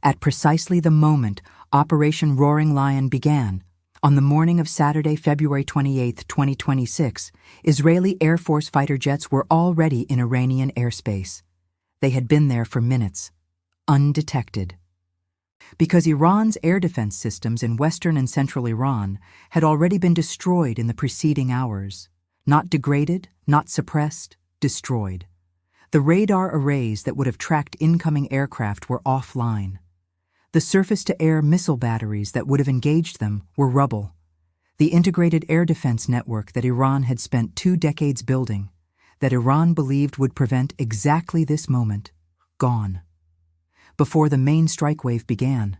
At precisely the moment Operation Roaring Lion began, on the morning of Saturday, February 28, 2026, Israeli Air Force fighter jets were already in Iranian airspace. They had been there for minutes, undetected. Because Iran's air defense systems in western and central Iran had already been destroyed in the preceding hours. Not degraded, not suppressed, destroyed. The radar arrays that would have tracked incoming aircraft were offline. The surface-to-air missile batteries that would have engaged them were rubble. The integrated air defense network that Iran had spent 2 decades building, that Iran believed would prevent exactly this moment, gone. Before the main strike wave began.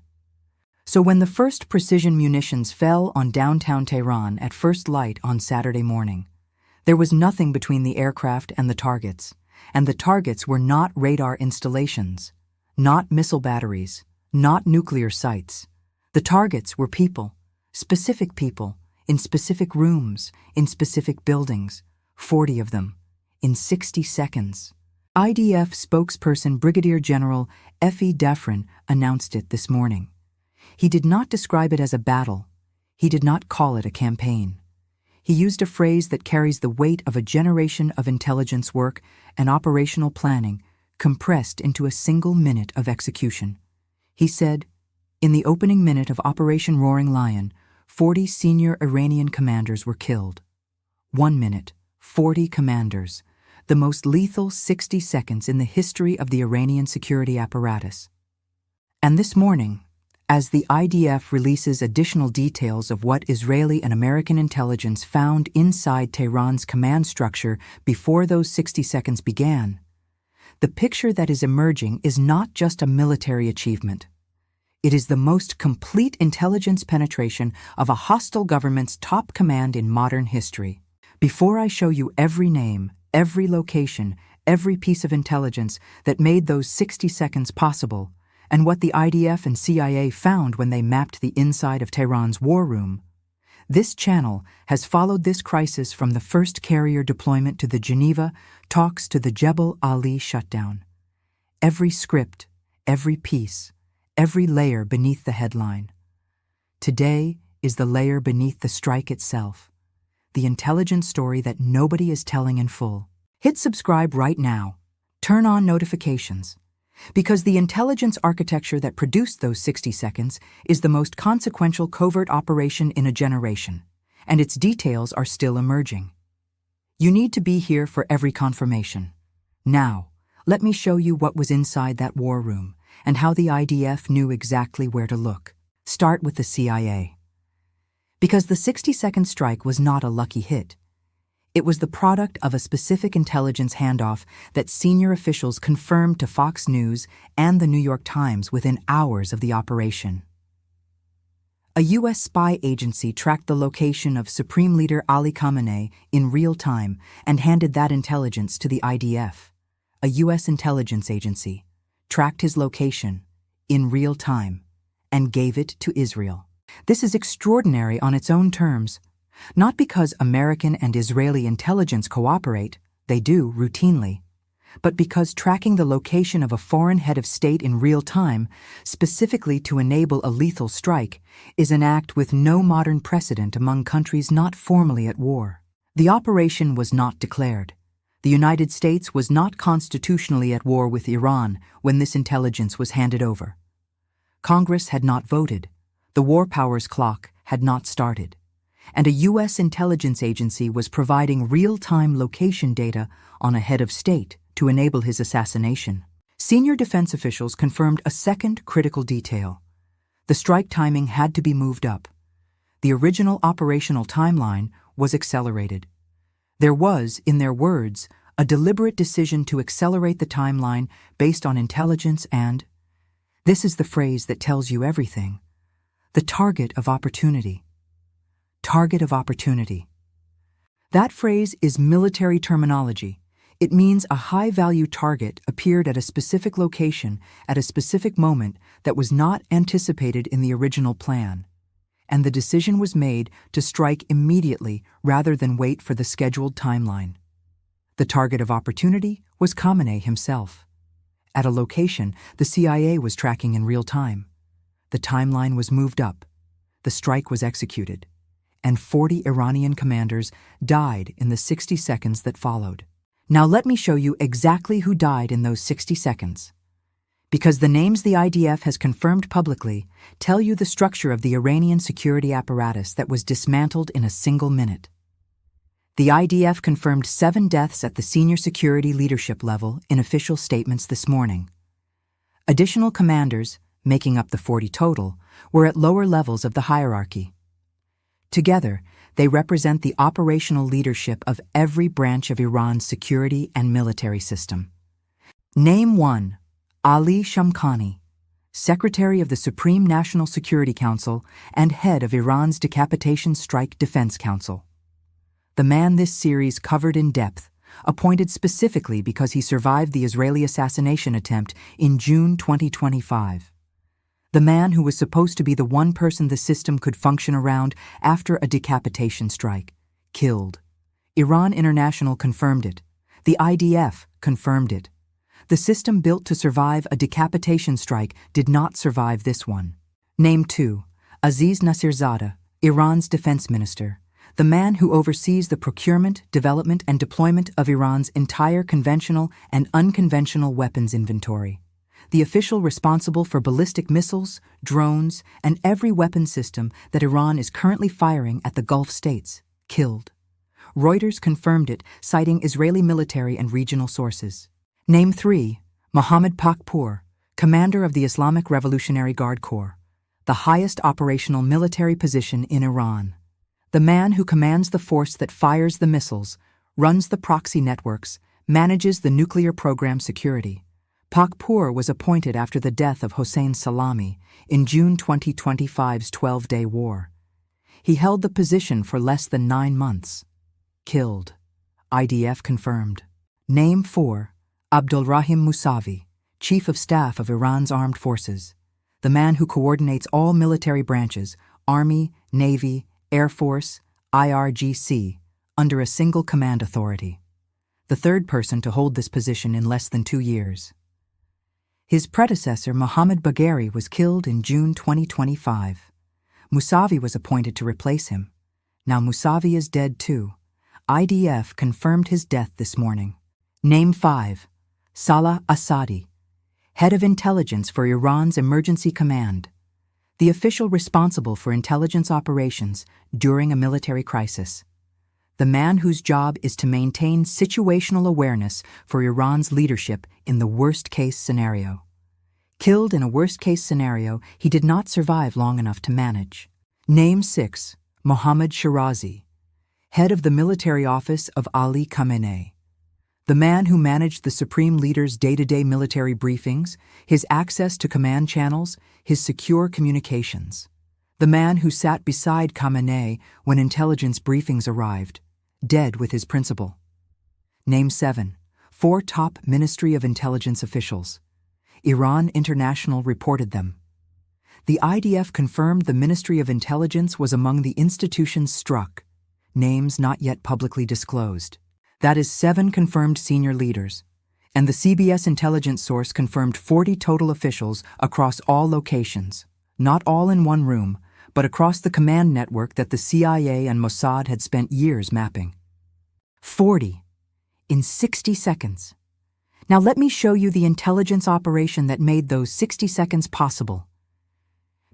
So when the first precision munitions fell on downtown Tehran at first light on Saturday morning, there was nothing between the aircraft and the targets were not radar installations, not missile batteries, not nuclear sites. The targets were people, in specific rooms, in specific buildings, 40 of them, in 60 seconds. IDF spokesperson Brigadier General F.E. Defrin announced it this morning. He did not describe it as a battle. He did not call it a campaign. He used a phrase that carries the weight of a generation of intelligence work and operational planning compressed into a single minute of execution. He said, in the opening minute of Operation Roaring Lion, 40 senior Iranian commanders were killed. 1 minute, 40 commanders, the most lethal 60 seconds in the history of the Iranian security apparatus. And this morning, as the IDF releases additional details of what Israeli and American intelligence found inside Tehran's command structure before those 60 seconds began, the picture that is emerging is not just a military achievement. It is the most complete intelligence penetration of a hostile government's top command in modern history. Before I show you every name, every location, every piece of intelligence that made those 60 seconds possible, and what the IDF and CIA found when they mapped the inside of Tehran's war room, this channel has followed this crisis from the first carrier deployment to the Geneva talks to the Jebel Ali shutdown. Every script, every piece, every layer beneath the headline. Today is the layer beneath the strike itself, the intelligence story that nobody is telling in full. Hit subscribe right now. Turn on notifications. Because the intelligence architecture that produced those 60 seconds is the most consequential covert operation in a generation, and its details are still emerging. You need to be here for every confirmation. Now, let me show you what was inside that war room and how the IDF knew exactly where to look. Start with the CIA. Because the 60-second strike was not a lucky hit. It was the product of a specific intelligence handoff that senior officials confirmed to Fox News and the New York Times within hours of the operation. A U.S. spy agency tracked the location of Supreme Leader Ali Khamenei in real time and handed that intelligence to the IDF. A U.S. intelligence agency tracked his location in real time and gave it to Israel. This is extraordinary on its own terms. Not because American and Israeli intelligence cooperate, they do routinely, but because tracking the location of a foreign head of state in real time, specifically to enable a lethal strike, is an act with no modern precedent among countries not formally at war. The operation was not declared. The United States was not constitutionally at war with Iran when this intelligence was handed over. Congress had not voted. The war powers clock had not started. And a U.S. intelligence agency was providing real-time location data on a head of state to enable his assassination. Senior defense officials confirmed a second critical detail. The strike timing had to be moved up. The original operational timeline was accelerated. There was, in their words, a deliberate decision to accelerate the timeline based on intelligence and, this is the phrase that tells you everything, the target of opportunity. Target of opportunity. That phrase is military terminology. It means a high-value target appeared at a specific location at a specific moment that was not anticipated in the original plan, and the decision was made to strike immediately rather than wait for the scheduled timeline. The target of opportunity was Khamenei himself. at a location the CIA was tracking in real time. The timeline was moved up. The strike was executed, and 40 Iranian commanders died in the 60 seconds that followed. Now let me show you exactly who died in those 60 seconds. Because the names the IDF has confirmed publicly tell you the structure of the Iranian security apparatus that was dismantled in a single minute. The IDF confirmed 7 deaths at the senior security leadership level in official statements this morning. Additional commanders, making up the 40 total, were at lower levels of the hierarchy. Together, they represent the operational leadership of every branch of Iran's security and military system. Name 1. Ali Shamkhani, Secretary of the Supreme National Security Council and head of Iran's Decapitation Strike Defense Council. The man this series covered in depth, appointed specifically because he survived the Israeli assassination attempt in June 2025. The man who was supposed to be the one person the system could function around after a decapitation strike, killed. Iran International confirmed it. The IDF confirmed it. The system built to survive a decapitation strike did not survive this one. Name 2. Aziz Nasirzadeh, Iran's defense minister, the man who oversees the procurement, development, and deployment of Iran's entire conventional and unconventional weapons inventory. The official responsible for ballistic missiles, drones, and every weapon system that Iran is currently firing at the Gulf states, killed. Reuters confirmed it, citing Israeli military and regional sources. Name 3. Mohammad Pakpour, commander of the Islamic Revolutionary Guard Corps, the highest operational military position in Iran. The man who commands the force that fires the missiles, runs the proxy networks, manages the nuclear program security. Pakpour was appointed after the death of Hossein Salami in June 2025's 12-day war. He held the position for less than 9 months. Killed. IDF confirmed. Name 4. Abdolrahim Mousavi, Chief of Staff of Iran's Armed Forces, the man who coordinates all military branches, Army, Navy, Air Force, IRGC, under a single command authority. The third person to hold this position in less than 2 years. His predecessor, Mohammad Pakpour, was killed in June 2025. Mousavi was appointed to replace him. Now Mousavi is dead too. IDF confirmed his death this morning. Name 5. Salah Assadi, head of intelligence for Iran's Emergency Command, the official responsible for intelligence operations during a military crisis. The man whose job is to maintain situational awareness for Iran's leadership in the worst-case scenario. Killed in a worst-case scenario he did not survive long enough to manage. Name 6. Mohammad Shirazi, head of the military office of Ali Khamenei, the man who managed the Supreme Leader's day-to-day military briefings, his access to command channels, his secure communications. The man who sat beside Khamenei when intelligence briefings arrived, dead with his principal. Name 7. 4 top Ministry of Intelligence officials. Iran International reported them. The IDF confirmed the Ministry of Intelligence was among the institutions struck, names not yet publicly disclosed. That is 7 confirmed senior leaders, and the CBS intelligence source confirmed 40 total officials across all locations, not all in one room, but across the command network that the CIA and Mossad had spent years mapping. 40 in 60 seconds. Now let me show you the intelligence operation that made those 60 seconds possible.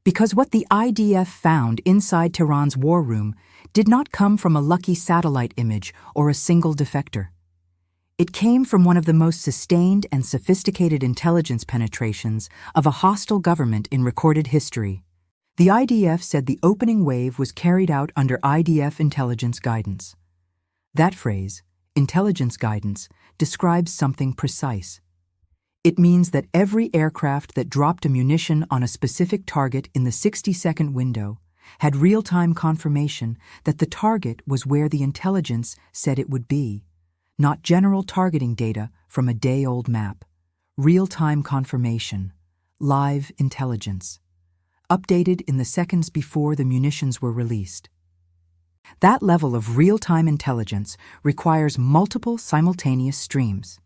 Because what the IDF found inside Tehran's war room did not come from a lucky satellite image or a single defector. It came from one of the most sustained and sophisticated intelligence penetrations of a hostile government in recorded history. The IDF said the opening wave was carried out under IDF intelligence guidance. That phrase, intelligence guidance, describes something precise. It means that every aircraft that dropped a munition on a specific target in the 60-second window had real-time confirmation that the target was where the intelligence said it would be, not general targeting data from a day-old map. Real-time confirmation, live intelligence, updated in the seconds before the munitions were released. That level of real-time intelligence requires multiple simultaneous streams.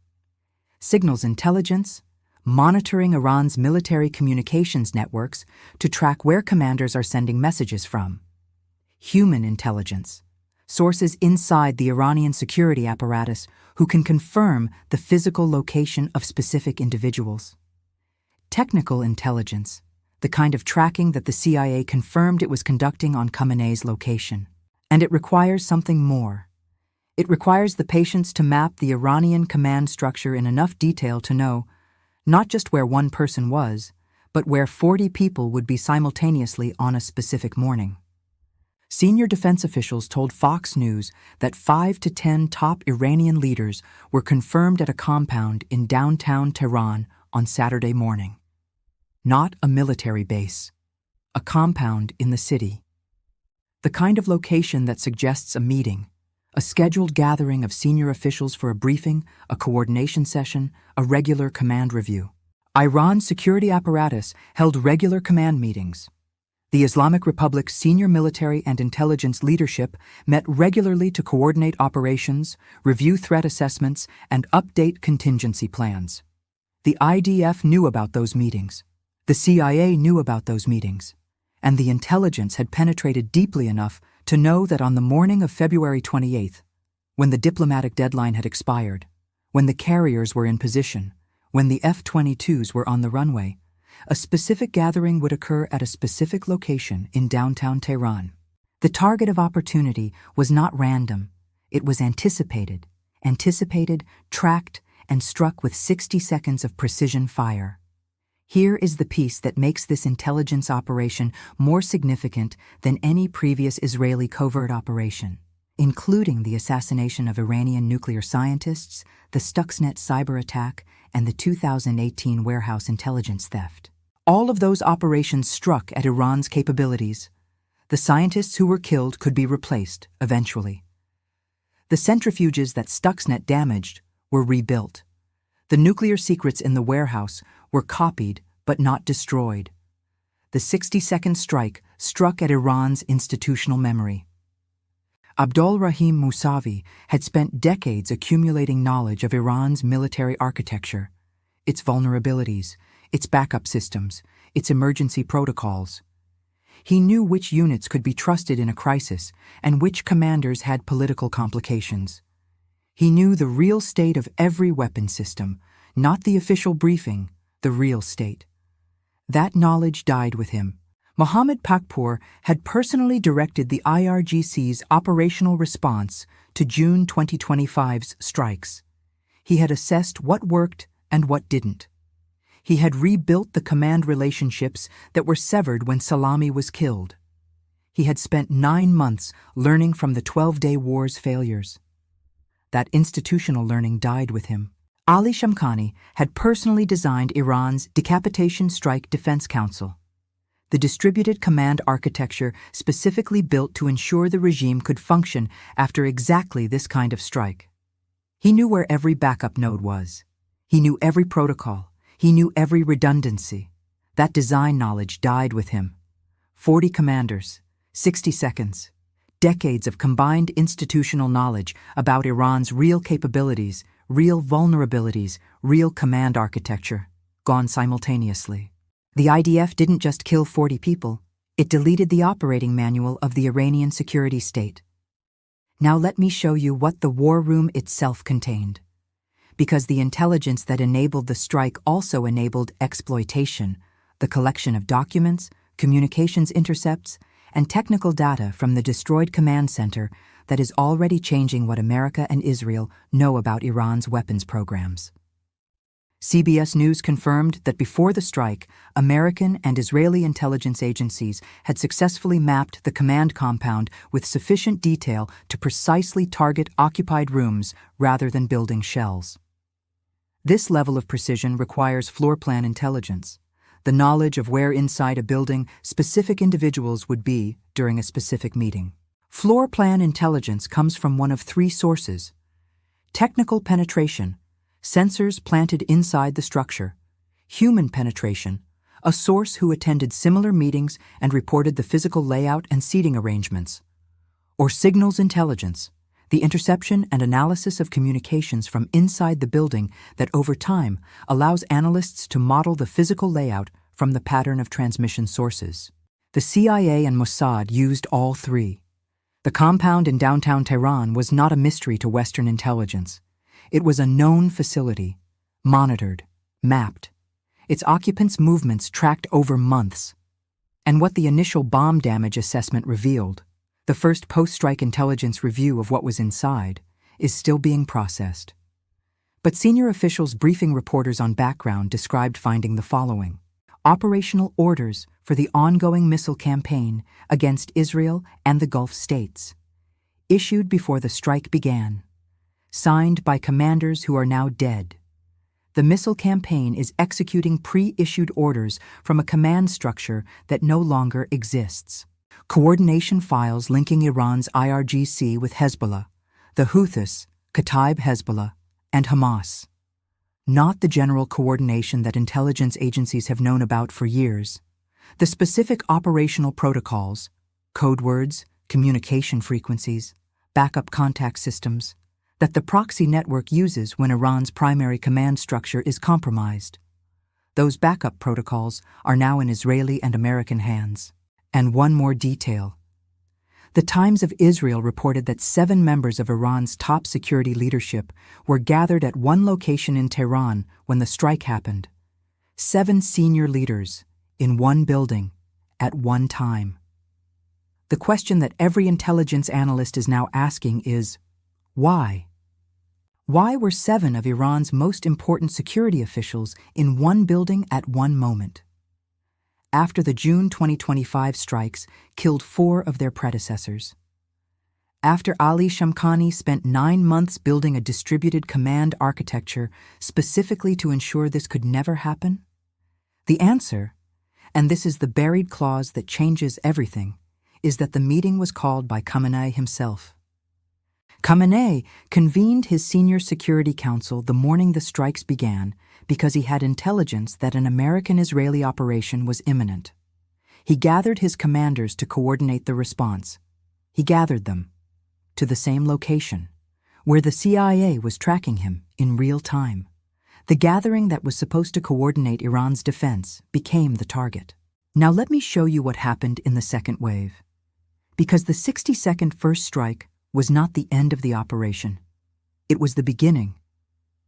Signals intelligence, monitoring Iran's military communications networks to track where commanders are sending messages from. Human intelligence, sources inside the Iranian security apparatus who can confirm the physical location of specific individuals. Technical intelligence, the kind of tracking that the CIA confirmed it was conducting on Khamenei's location. And it requires something more. It requires the patience to map the Iranian command structure in enough detail to know not just where one person was, but where 40 people would be simultaneously on a specific morning. Senior defense officials told Fox News that 5 to 10 top Iranian leaders were confirmed at a compound in downtown Tehran on Saturday morning. Not a military base, a compound in the city. The kind of location that suggests a meeting, a scheduled gathering of senior officials for a briefing, a coordination session, a regular command review. Iran's security apparatus held regular command meetings. The Islamic Republic's senior military and intelligence leadership met regularly to coordinate operations, review threat assessments, and update contingency plans. The IDF knew about those meetings. The CIA knew about those meetings. And the intelligence had penetrated deeply enough to know that on the morning of February 28th, when the diplomatic deadline had expired, when the carriers were in position, when the F-22s were on the runway, a specific gathering would occur at a specific location in downtown Tehran. The target of opportunity was not random. It was anticipated, tracked, and struck with 60 seconds of precision fire. Here is the piece that makes this intelligence operation more significant than any previous Israeli covert operation, including the assassination of Iranian nuclear scientists, the Stuxnet cyber attack, and the 2018 warehouse intelligence theft. All of those operations struck at Iran's capabilities. The scientists who were killed could be replaced, eventually. The centrifuges that Stuxnet damaged were rebuilt. The nuclear secrets in the warehouse were copied but not destroyed. The 60-second strike struck at Iran's institutional memory. Abdolrahim Mousavi had spent decades accumulating knowledge of Iran's military architecture, its vulnerabilities, its backup systems, its emergency protocols. He knew which units could be trusted in a crisis and which commanders had political complications. He knew the real state of every weapon system, not the official briefing, the real state. That knowledge died with him. Mohammad Pakpour had personally directed the IRGC's operational response to June 2025's strikes. He had assessed what worked and what didn't. He had rebuilt the command relationships that were severed when Salami was killed. He had spent 9 months learning from the 12-day war's failures. That institutional learning died with him. Ali Shamkhani had personally designed Iran's Decapitation Strike Defense Council, the distributed command architecture specifically built to ensure the regime could function after exactly this kind of strike. He knew where every backup node was. He knew every protocol. He knew every redundancy. That design knowledge died with him. 40 commanders, 60 seconds, decades of combined institutional knowledge about Iran's real capabilities, real vulnerabilities, real command architecture, gone simultaneously. The IDF didn't just kill 40 people, it deleted the operating manual of the Iranian security state. Now let me show you what the war room itself contained. Because the intelligence that enabled the strike also enabled exploitation, the collection of documents, communications intercepts, and technical data from the destroyed command center that is already changing what America and Israel know about Iran's weapons programs. CBS News confirmed that before the strike, American and Israeli intelligence agencies had successfully mapped the command compound with sufficient detail to precisely target occupied rooms rather than building shells. This level of precision requires floor plan intelligence, the knowledge of where inside a building specific individuals would be during a specific meeting. Floor plan intelligence comes from one of 3 sources: technical penetration, sensors planted inside the structure; human penetration, a source who attended similar meetings and reported the physical layout and seating arrangements; or signals intelligence, the interception and analysis of communications from inside the building that over time allows analysts to model the physical layout from the pattern of transmission sources. The CIA and Mossad used all three. The compound in downtown Tehran was not a mystery to Western intelligence. It was a known facility, monitored, mapped, its occupants' movements tracked over months. And what the initial bomb damage assessment revealed, the first post-strike intelligence review of what was inside, is still being processed. But senior officials briefing reporters on background described finding the following: operational orders for the ongoing missile campaign against Israel and the Gulf states, issued before the strike began, signed by commanders who are now dead. The missile campaign is executing pre-issued orders from a command structure that no longer exists. Coordination files linking Iran's IRGC with Hezbollah, the Houthis, Kataib Hezbollah, and Hamas. Not the general coordination that intelligence agencies have known about for years. The specific operational protocols, code words, communication frequencies, backup contact systems, that the proxy network uses when Iran's primary command structure is compromised. Those backup protocols are now in Israeli and American hands. And one more detail. The Times of Israel reported that 7 members of Iran's top security leadership were gathered at one location in Tehran when the strike happened. 7 senior leaders in one building at one time. The question that every intelligence analyst is now asking is, why? Why were 7 of Iran's most important security officials in one building at one moment? After the June 2025 strikes killed 4 of their predecessors. After Ali Shamkhani spent 9 months building a distributed command architecture specifically to ensure this could never happen? The answer, and this is the buried clause that changes everything, is that the meeting was called by Khamenei himself. Khamenei convened his senior security council the morning the strikes began because he had intelligence that an American-Israeli operation was imminent. He gathered his commanders to coordinate the response. He gathered them to the same location, where the CIA was tracking him in real time. The gathering that was supposed to coordinate Iran's defense became the target. Now let me show you what happened in the second wave. Because the 60-second first strike was not the end of the operation. It was the beginning.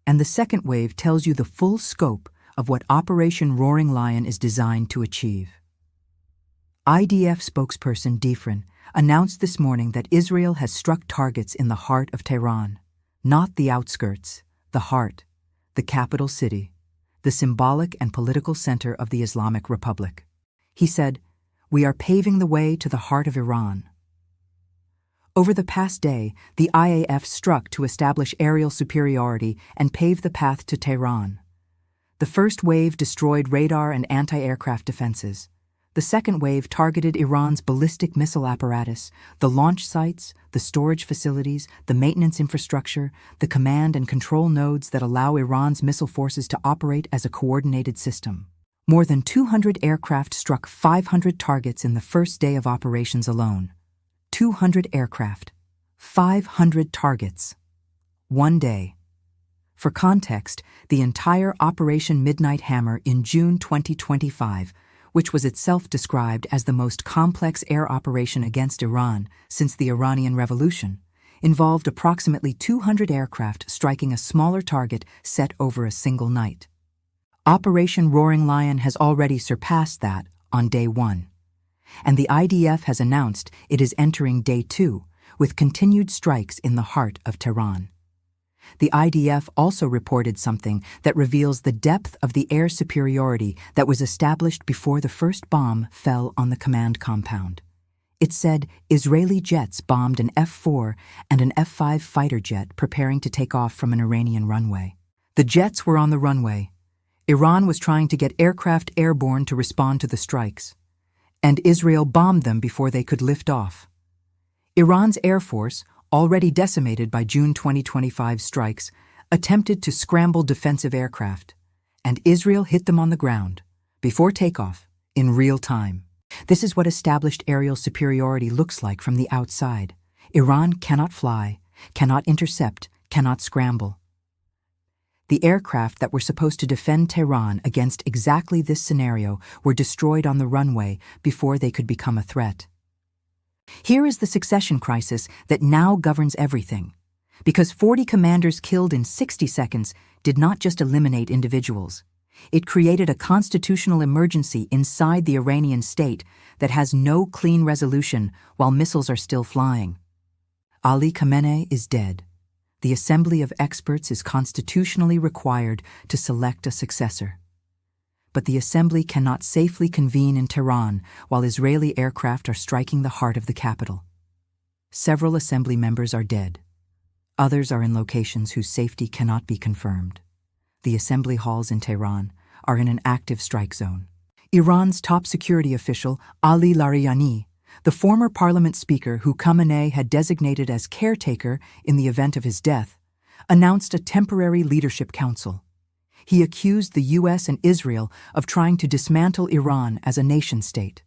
And the second wave tells you the full scope of what Operation Roaring Lion is designed to achieve. IDF spokesperson Defrin announced this morning that Israel has struck targets in the heart of Tehran, not the outskirts, the heart, the capital city, the symbolic and political center of the Islamic Republic. He said, "We are paving the way to the heart of Iran." Over the past day, the IAF struck to establish aerial superiority and pave the path to Tehran. The first wave destroyed radar and anti-aircraft defenses. The second wave targeted Iran's ballistic missile apparatus, the launch sites, the storage facilities, the maintenance infrastructure, the command and control nodes that allow Iran's missile forces to operate as a coordinated system. More than 200 aircraft struck 500 targets in the first day of operations alone. 200 aircraft, 500 targets. One day. For context, the entire Operation Midnight Hammer in June 2025, which was itself described as the most complex air operation against Iran since the Iranian Revolution, involved approximately 200 aircraft striking a smaller target set over a single night. Operation Roaring Lion has already surpassed that on day 1. And the IDF has announced it is entering day 2 with continued strikes in the heart of Tehran. The IDF also reported something that reveals the depth of the air superiority that was established before the first bomb fell on the command compound. It said Israeli jets bombed an F-4 and an F-5 fighter jet preparing to take off from an Iranian runway. The jets were on the runway. Iran was trying to get aircraft airborne to respond to the strikes. And Israel bombed them before they could lift off. Iran's Air Force, already decimated by June 2025 strikes, attempted to scramble defensive aircraft, and Israel hit them on the ground, before takeoff, in real time. This is what established aerial superiority looks like from the outside. Iran cannot fly, cannot intercept, cannot scramble. The aircraft that were supposed to defend Tehran against exactly this scenario were destroyed on the runway before they could become a threat. Here is the succession crisis that now governs everything, because 40 commanders killed in 60 seconds did not just eliminate individuals. It created a constitutional emergency inside the Iranian state that has no clean resolution while missiles are still flying. Ali Khamenei is dead. The Assembly of Experts is constitutionally required to select a successor. But the Assembly cannot safely convene in Tehran while Israeli aircraft are striking the heart of the capital. Several Assembly members are dead. Others are in locations whose safety cannot be confirmed. The Assembly halls in Tehran are in an active strike zone. Iran's top security official, Ali Larijani, the former parliament speaker who Khamenei had designated as caretaker in the event of his death, announced a temporary leadership council. He accused the US and Israel of trying to dismantle Iran as a nation-state.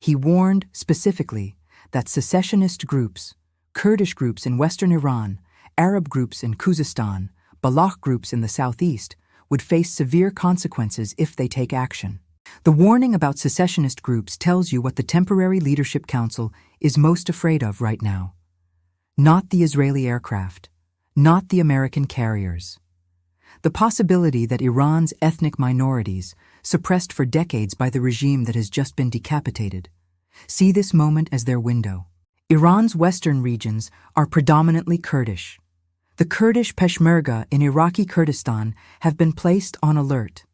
He warned specifically that secessionist groups, Kurdish groups in western Iran, Arab groups in Khuzestan, Baloch groups in the southeast, would face severe consequences if they take action. The warning about secessionist groups tells you what the Temporary Leadership Council is most afraid of right now. Not the Israeli aircraft, not the American carriers. The possibility that Iran's ethnic minorities, suppressed for decades by the regime that has just been decapitated, see this moment as their window. Iran's western regions are predominantly Kurdish. The Kurdish Peshmerga in Iraqi Kurdistan have been placed on alert.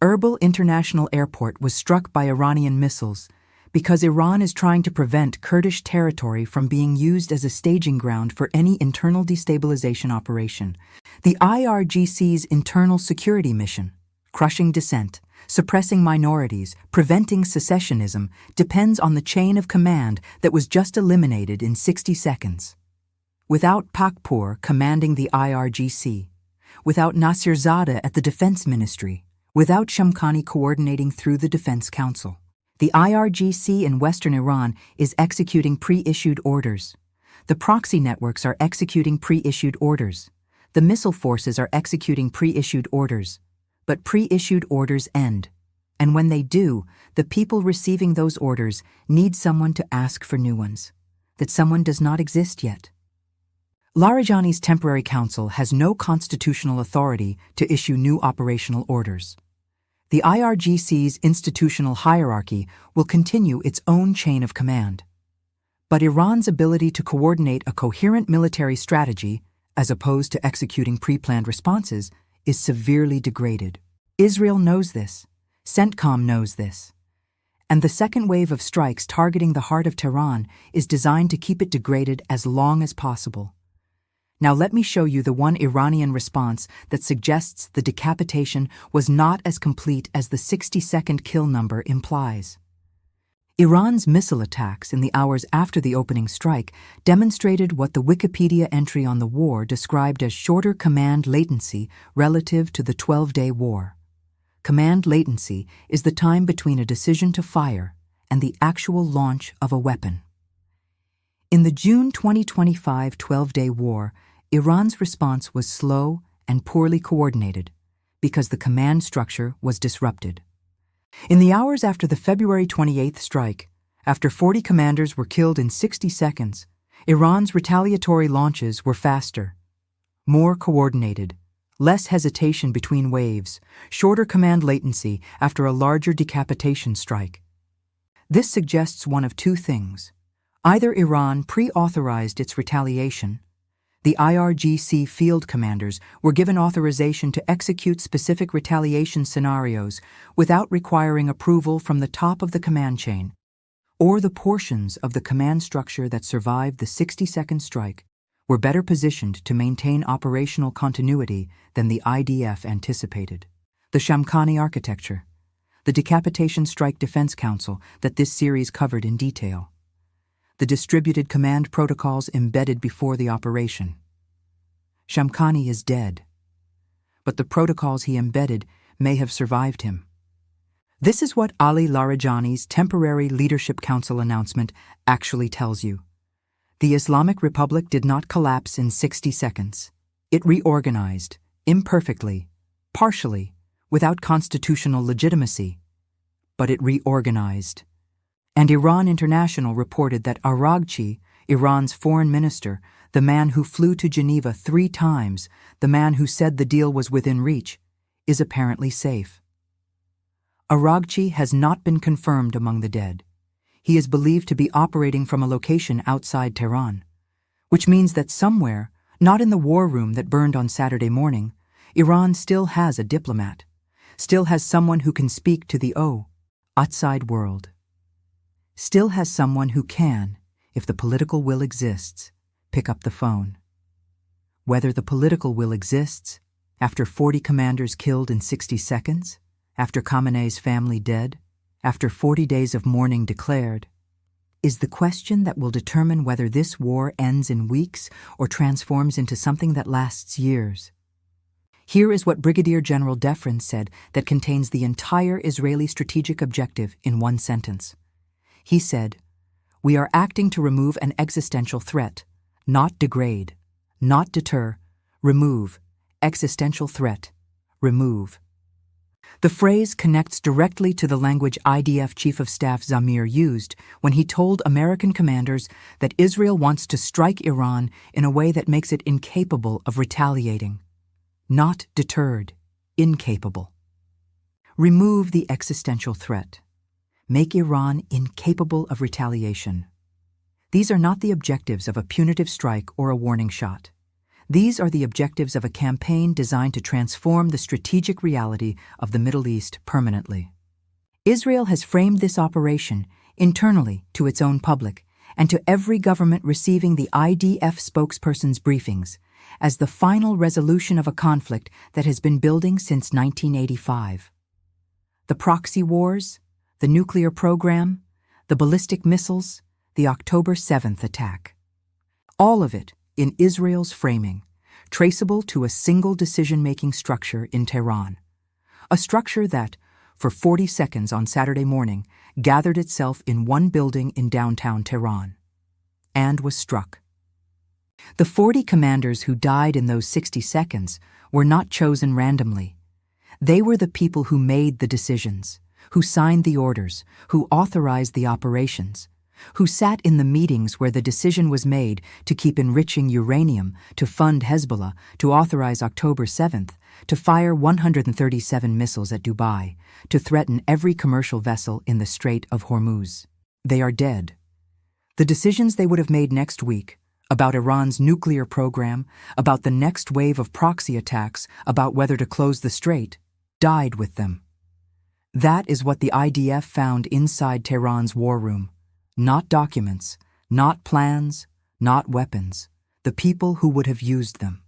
Erbil International Airport was struck by Iranian missiles because Iran is trying to prevent Kurdish territory from being used as a staging ground for any internal destabilization operation. The IRGC's internal security mission, crushing dissent, suppressing minorities, preventing secessionism, depends on the chain of command that was just eliminated in 60 seconds. Without Pakpour commanding the IRGC, without Nasirzadeh at the Defense Ministry, without Shamkhani coordinating through the Defense Council, the IRGC in Western Iran is executing pre-issued orders. The proxy networks are executing pre-issued orders. The missile forces are executing pre-issued orders. But pre-issued orders end. And when they do, the people receiving those orders need someone to ask for new ones. That someone does not exist yet. Larijani's temporary council has no constitutional authority to issue new operational orders. The IRGC's institutional hierarchy will continue its own chain of command. But Iran's ability to coordinate a coherent military strategy, as opposed to executing pre-planned responses, is severely degraded. Israel knows this. CENTCOM knows this. And the second wave of strikes targeting the heart of Tehran is designed to keep it degraded as long as possible. Now let me show you the one Iranian response that suggests the decapitation was not as complete as the 60-second kill number implies. Iran's missile attacks in the hours after the opening strike demonstrated what the Wikipedia entry on the war described as shorter command latency relative to the 12-day war. Command latency is the time between a decision to fire and the actual launch of a weapon. In the June 2025 12-day war, Iran's response was slow and poorly coordinated because the command structure was disrupted. In the hours after the February 28th strike, after 40 commanders were killed in 60 seconds, Iran's retaliatory launches were faster, more coordinated, less hesitation between waves, shorter command latency after a larger decapitation strike. This suggests one of two things. Either Iran pre-authorized its retaliation. The IRGC field commanders were given authorization to execute specific retaliation scenarios without requiring approval from the top of the command chain, or the portions of the command structure that survived the 60-second strike were better positioned to maintain operational continuity than the IDF anticipated. The Shamkhani architecture, the Decapitation Strike Defense Council that this series covered in detail, the distributed command protocols embedded before the operation. Shamkhani is dead, but the protocols he embedded may have survived him. This is what Ali Larijani's Temporary Leadership Council announcement actually tells you. The Islamic Republic did not collapse in 60 seconds. It reorganized, imperfectly, partially, without constitutional legitimacy. But it reorganized. And Iran International reported that Araghchi, Iran's foreign minister, the man who flew to Geneva 3 times, the man who said the deal was within reach, is apparently safe. Araghchi has not been confirmed among the dead. He is believed to be operating from a location outside Tehran, which means that somewhere, not in the war room that burned on Saturday morning, Iran still has a diplomat, still has someone who can speak to the outside world, still has someone who can, if the political will exists, pick up the phone. Whether the political will exists, after 40 commanders killed in 60 seconds, after Khamenei's family dead, after 40 days of mourning declared, is the question that will determine whether this war ends in weeks or transforms into something that lasts years. Here is what Brigadier General Defrin said that contains the entire Israeli strategic objective in one sentence. He said, "We are acting to remove an existential threat, not degrade, not deter, remove, existential threat, remove." The phrase connects directly to the language IDF Chief of Staff Zamir used when he told American commanders that Israel wants to strike Iran in a way that makes it incapable of retaliating. Not deterred, incapable. Remove the existential threat. Make Iran incapable of retaliation. These are not the objectives of a punitive strike or a warning shot. These are the objectives of a campaign designed to transform the strategic reality of the Middle East permanently. Israel has framed this operation internally to its own public and to every government receiving the IDF spokesperson's briefings as the final resolution of a conflict that has been building since 1985. The proxy wars, the nuclear program, the ballistic missiles, the October 7th attack. All of it in Israel's framing, traceable to a single decision-making structure in Tehran, a structure that, for 40 seconds on Saturday morning, gathered itself in one building in downtown Tehran, and was struck. The 40 commanders who died in those 60 seconds were not chosen randomly. They were the people who made the decisions, who signed the orders, who authorized the operations, who sat in the meetings where the decision was made to keep enriching uranium, to fund Hezbollah, to authorize October 7th, to fire 137 missiles at Dubai, to threaten every commercial vessel in the Strait of Hormuz. They are dead. The decisions they would have made next week, about Iran's nuclear program, about the next wave of proxy attacks, about whether to close the strait, died with them. That is what the IDF found inside Tehran's war room. Not documents, not plans, not weapons, the people who would have used them.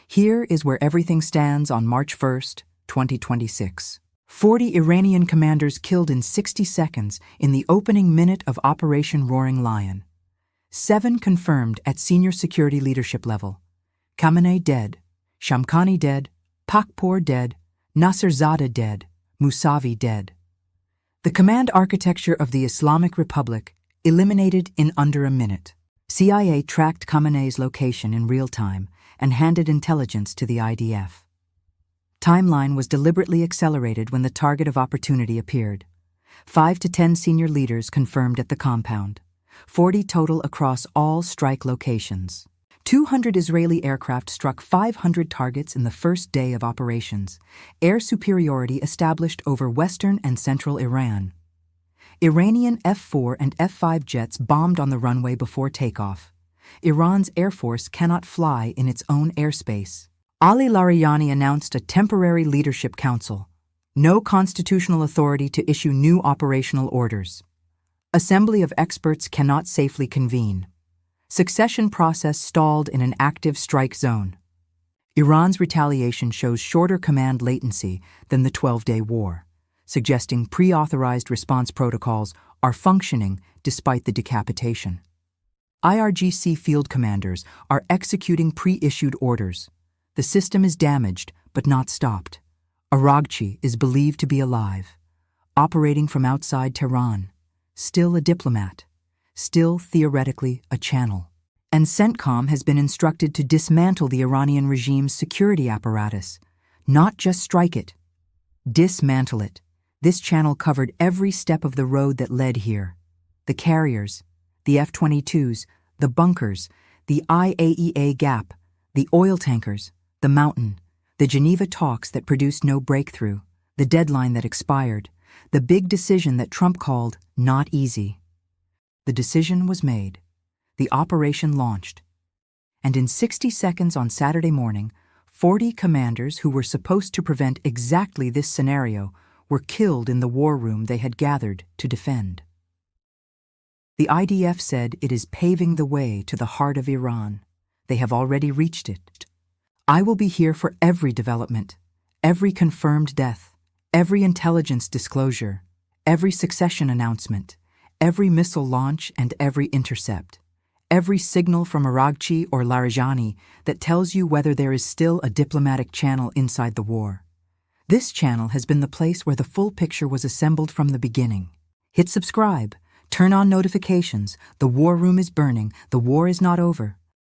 Here is where everything stands on March 1st, 2026. 40 Iranian commanders killed in 60 seconds in the opening minute of Operation Roaring Lion. 7 confirmed at senior security leadership level. Khamenei dead, Shamkhani dead, Pakpour dead, Nasserzadeh dead, Mousavi dead. The command architecture of the Islamic Republic eliminated in under a minute. CIA tracked Khamenei's location in real time and handed intelligence to the IDF. Timeline was deliberately accelerated when the target of opportunity appeared. 5 to 10 senior leaders confirmed at the compound. 40 total across all strike locations. 200 Israeli aircraft struck 500 targets in the first day of operations. Air superiority established over western and central Iran. Iranian F-4 and F-5 jets bombed on the runway before takeoff. Iran's Air Force cannot fly in its own airspace. Ali Larijani announced a temporary leadership council. No constitutional authority to issue new operational orders. Assembly of experts cannot safely convene. Succession process stalled in an active strike zone. Iran's retaliation shows shorter command latency than the 12-day war, suggesting pre-authorized response protocols are functioning despite the decapitation. IRGC field commanders are executing pre-issued orders. The system is damaged, but not stopped. Araghchi is believed to be alive, operating from outside Tehran, still a diplomat, still theoretically a channel. And CENTCOM has been instructed to dismantle the Iranian regime's security apparatus, not just strike it. Dismantle it. This channel covered every step of the road that led here. The carriers, the F-22s, the bunkers, the IAEA gap, the oil tankers, the mountain, the Geneva talks that produced no breakthrough, the deadline that expired, the big decision that Trump called not easy. The decision was made. The operation launched. And in 60 seconds on Saturday morning, 40 commanders who were supposed to prevent exactly this scenario were killed in the war room they had gathered to defend. The IDF said it is paving the way to the heart of Iran. They have already reached it. I will be here for every development, every confirmed death, every intelligence disclosure, every succession announcement, every missile launch and every intercept, every signal from Araghchi or Larijani that tells you whether there is still a diplomatic channel inside the war. This channel has been the place where the full picture was assembled from the beginning. Hit subscribe, turn on notifications, the war room is burning, the war is not over.